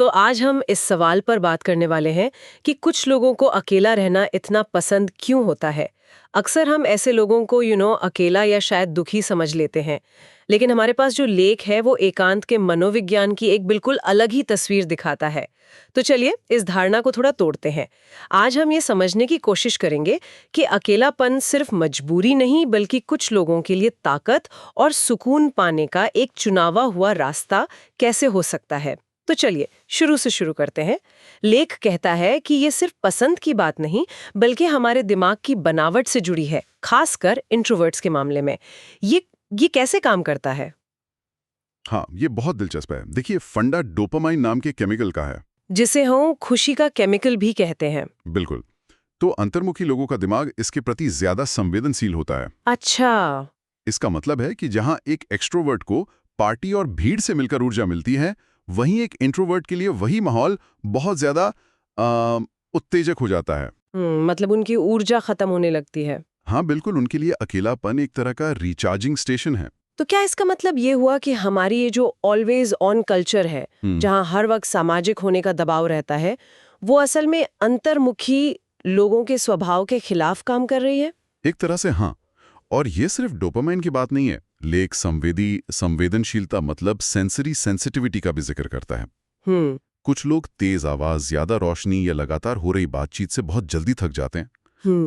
तो आज हम इस सवाल पर बात करने वाले हैं कि कुछ लोगों को अकेला रहना इतना पसंद क्यों होता है। अक्सर हम ऐसे लोगों को अकेला या शायद दुखी समझ लेते हैं, लेकिन हमारे पास जो लेख है वो एकांत के मनोविज्ञान की एक बिल्कुल अलग ही तस्वीर दिखाता है। तो चलिए इस धारणा को थोड़ा तोड़ते हैं। आज हम ये समझने की कोशिश करेंगे कि अकेलापन सिर्फ मजबूरी नहीं बल्कि कुछ लोगों के लिए ताकत और सुकून पाने का एक चुनावा हुआ रास्ता कैसे हो सकता है। तो चलिए शुरू से शुरू करते हैं। लेख कहता है कि ये सिर्फ पसंद की बात नहीं बल्कि हमारे दिमाग की बनावट से जुड़ी है, खासकर इंट्रोवर्ट्स के मामले में। ये कैसे काम करता है? हाँ, ये बहुत दिलचस्प है। देखिए, फंडा डोपामाइन नाम के केमिकल का है। जिसे हम खुशी का केमिकल भी कहते हैं। बिल्कुल। तो अंतर्मुखी लोगों का दिमाग इसके प्रति ज्यादा संवेदनशील होता है। अच्छा। इसका मतलब है कि जहां एक एक्सट्रोवर्ट को पार्टी और भीड़ से मिलकर ऊर्जा मिलती है, वहीं एक इंट्रोवर्ट के लिए वही माहौल बहुत ज्यादा उत्तेजक हो जाता है। मतलब उनकी ऊर्जा खत्म होने लगती है। हाँ बिल्कुल, उनके लिए अकेलापन एक तरह का रिचार्जिंग स्टेशन है। तो क्या इसका मतलब ये हुआ कि हमारी ये जो ऑलवेज ऑन कल्चर है, जहां हर वक्त सामाजिक होने का दबाव रहता है, वो असल में अंतर्मुखी लोगों के स्वभाव के खिलाफ काम कर रही है? एक तरह से हाँ। और ये सिर्फ डोपामाइन की बात नहीं है। लेख संवेदनशीलता मतलब सेंसरी सेंसिटिविटी का भी जिक्र करता है। कुछ लोग तेज आवाज, ज्यादा रोशनी या लगातार हो रही बातचीत से बहुत जल्दी थक जाते हैं।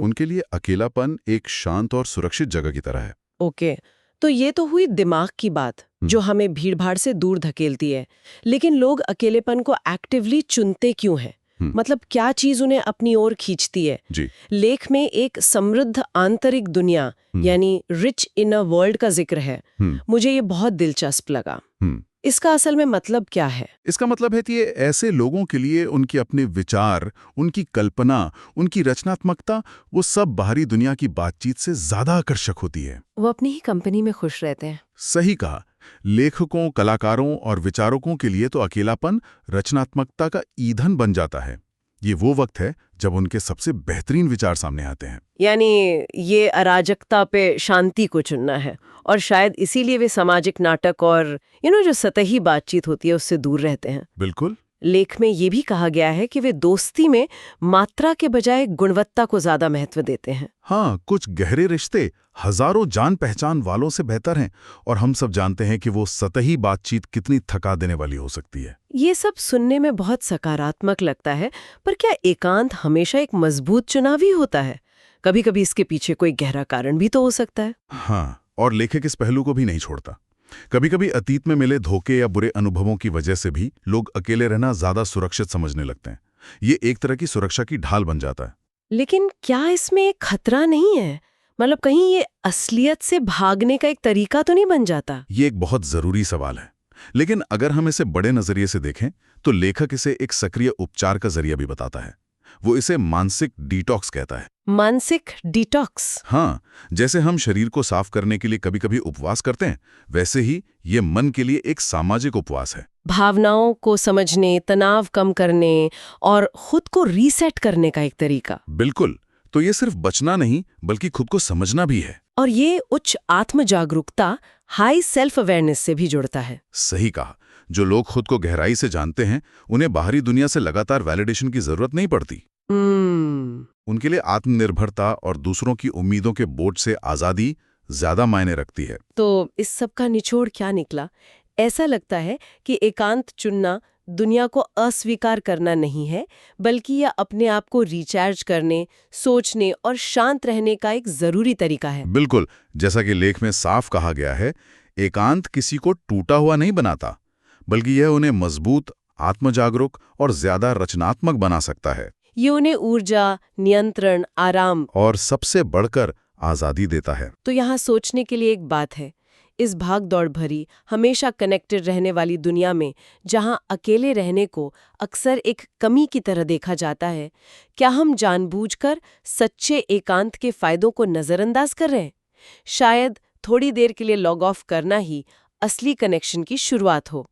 उनके लिए अकेलापन एक शांत और सुरक्षित जगह की तरह है। ओके, तो ये तो हुई दिमाग की बात जो हमें भीड़-भाड़ से दूर धकेलती है। लेकिन लोग अकेलेपन को एक्टिवली चुनते क्यों हैं? मतलब क्या चीज उन्हें अपनी ओर खींचती है? जी। लेख में एक समृद्ध आंतरिक दुनिया यानी रिच इनर वर्ल्ड का जिक्र है। मुझे ये बहुत दिलचस्प लगा। इसका असल में मतलब क्या है? इसका मतलब है कि ये ऐसे लोगों के लिए उनके अपने विचार, उनकी कल्पना, उनकी रचनात्मकता, वो सब बाहरी दुनिया की बातचीत से ज्यादा आकर्षक होती है। वो अपनी ही कंपनी में खुश रहते हैं। सही कहा। लेखकों, कलाकारों और विचारकों के लिए तो अकेलापन रचनात्मकता का ईंधन बन जाता है। ये वो वक्त है जब उनके सबसे बेहतरीन विचार सामने आते हैं। यानी ये अराजकता पे शांति को चुनना है, और शायद इसीलिए वे सामाजिक नाटक और जो सतही बातचीत होती है उससे दूर रहते हैं। बिल्कुल। लेख में ये भी कहा गया है कि वे दोस्ती में मात्रा के बजाय गुणवत्ता को ज्यादा महत्व देते हैं। हाँ, कुछ गहरे रिश्ते हजारों जान पहचान वालों से बेहतर हैं, और हम सब जानते हैं कि वो सतही बातचीत कितनी थका देने वाली हो सकती है। ये सब सुनने में बहुत सकारात्मक लगता है, पर क्या एकांत हमेशा एक मजबूत चुनाव ही होता है? कभी कभी इसके पीछे कोई गहरा कारण भी तो हो सकता है। हाँ, और लेखक इस पहलू को भी नहीं छोड़ता। कभी कभी अतीत में मिले धोखे या बुरे अनुभवों की वजह से भी लोग अकेले रहना ज्यादा सुरक्षित समझने लगते हैं। ये एक तरह की सुरक्षा की ढाल बन जाता है। लेकिन क्या इसमें एक खतरा नहीं है? मतलब कहीं ये असलियत से भागने का एक तरीका तो नहीं बन जाता? ये एक बहुत जरूरी सवाल है। लेकिन अगर हम इसे बड़े नजरिए से देखें तो लेखक इसे एक सक्रिय उपचार का जरिया भी बताता है। वो इसे मानसिक डिटॉक्स कहता है। मानसिक डिटॉक्स? हाँ, जैसे हम शरीर को साफ करने के लिए कभी कभी उपवास करते हैं, वैसे ही ये मन के लिए एक सामाजिक उपवास है। भावनाओं को समझने, तनाव कम करने और खुद को रीसेट करने का एक तरीका। बिल्कुल। तो ये सिर्फ बचना नहीं बल्कि खुद को समझना भी है। और ये उच्च आत्म जागरूकता, हाई सेल्फ अवेयरनेस से भी जुड़ता है। सही कहा। जो लोग खुद को गहराई से जानते हैं, उन्हें बाहरी दुनिया से लगातार वैलिडेशन की जरूरत नहीं पड़ती। उनके लिए आत्मनिर्भरता और दूसरों की उम्मीदों के बोझ से आजादी ज्यादा मायने रखती है। तो इस सब का निचोड़ क्या निकला? ऐसा लगता है कि एकांत चुनना दुनिया को अस्वीकार करना नहीं है, बल्कि यह अपने आप को रिचार्ज करने, सोचने और शांत रहने का एक जरूरी तरीका है। बिल्कुल। जैसा कि लेख में साफ कहा गया है, एकांत किसी को टूटा हुआ नहीं बनाता, बल्कि यह उन्हें मजबूत, आत्मजागरूक और ज्यादा रचनात्मक बना सकता है। ये उन्हें ऊर्जा, नियंत्रण, आराम और सबसे बढ़कर आजादी देता है। तो यहाँ सोचने के लिए एक बात है। इस भाग दौड़ भरी, हमेशा कनेक्टेड रहने वाली दुनिया में, जहाँ अकेले रहने को अक्सर एक कमी की तरह देखा जाता है, क्या हम जानबूझकर सच्चे एकांत के फायदों को नजरअंदाज कर रहे हैं? शायद थोड़ी देर के लिए लॉग ऑफ करना ही असली कनेक्शन की शुरुआत हो।